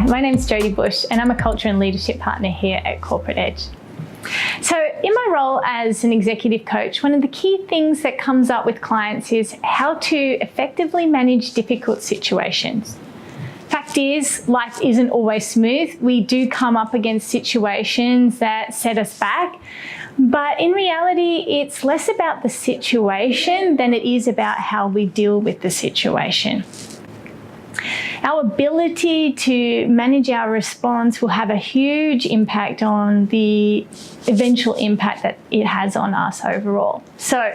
my name's Jodie Bush and I'm a culture and leadership partner here at Corporate Edge. So in my role as an executive coach, one of the key things that comes up with clients is how to effectively manage difficult situations. Fact is, life isn't always smooth. We do come up against situations that set us back, but in reality, it's less about the situation than it is about how we deal with the situation. Our ability to manage our response will have a huge impact on the eventual impact that it has on us overall. So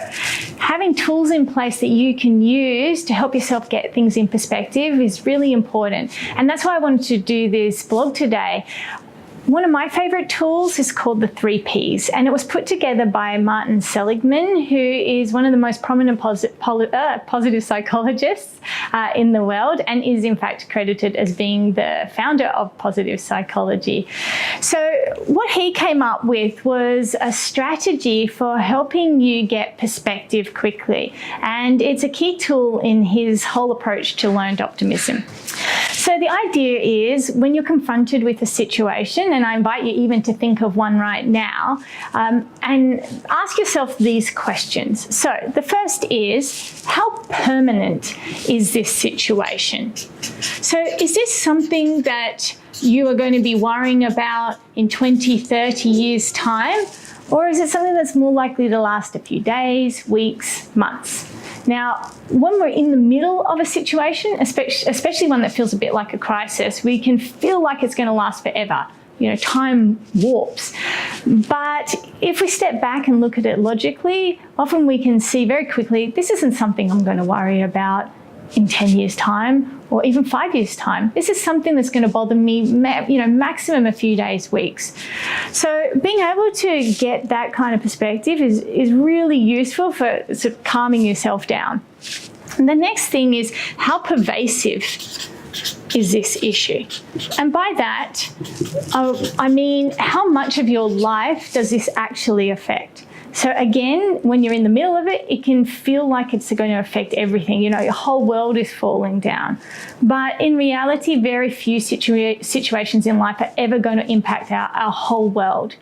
having tools in place that you can use to help yourself get things in perspective is really important. And that's why I wanted to do this blog today. One of my favorite tools is called the 3 Ps, and it was put together by Martin Seligman, who is one of the most prominent positive psychologists in the world, and is in fact credited as being the founder of positive psychology. So what he came up with was a strategy for helping you get perspective quickly, and it's a key tool in his whole approach to learned optimism. So the idea is when you're confronted with a situation, and I invite you even to think of one right now, and ask yourself these questions. So the first is, how permanent is this situation? So is this something that you are going to be worrying about in 20, 30 years' time? Or is it something that's more likely to last a few days, weeks, months? Now, when we're in the middle of a situation, especially one that feels a bit like a crisis, we can feel like it's going to last forever. You know, time warps. But if we step back and look at it logically, often we can see very quickly, this isn't something I'm going to worry about in 10 years' time or even 5 years' time. This is something that's going to bother me, maximum a few days, weeks. So being able to get that kind of perspective is really useful for sort of calming yourself down. And the next thing is, how pervasive is this issue? And by that, I mean, how much of your life does this actually affect? So again, when you're in the middle of it, it can feel like it's going to affect everything. You know, your whole world is falling down. But in reality, very few situations in life are ever going to impact our whole world.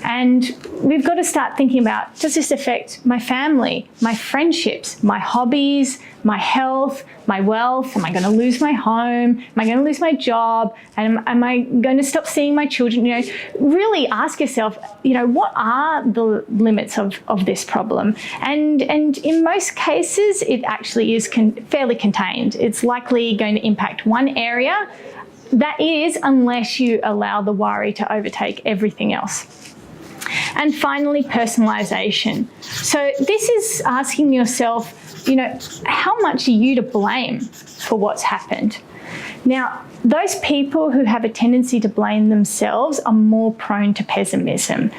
And we've got to start thinking about, does this affect my family, my friendships, my hobbies, my health, my wealth? Am I going to lose my home? Am I going to lose my job? And am I going to stop seeing my children? You know, really ask yourself, what are the limits of this problem? And in most cases, it actually is fairly contained. It's likely going to impact one area. That is, unless you allow the worry to overtake everything else. And finally, personalization. So this is asking yourself, how much are you to blame for what's happened? Now, those people who have a tendency to blame themselves are more prone to pessimism.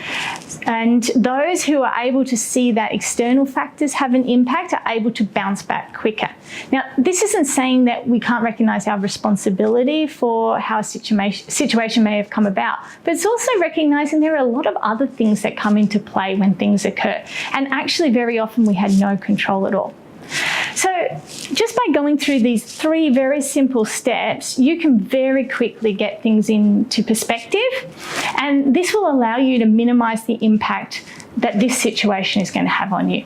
And those who are able to see that external factors have an impact are able to bounce back quicker. Now, this isn't saying that we can't recognize our responsibility for how a situation may have come about, but it's also recognizing there are a lot of other things that come into play when things occur. And actually, very often we had no control at all. So just by going through these 3 very simple steps, you can very quickly get things into perspective, and this will allow you to minimize the impact that this situation is going to have on you.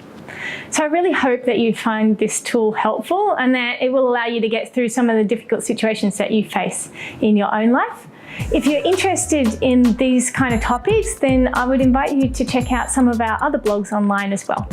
So I really hope that you find this tool helpful and that it will allow you to get through some of the difficult situations that you face in your own life. If you're interested in these kind of topics, then I would invite you to check out some of our other blogs online as well.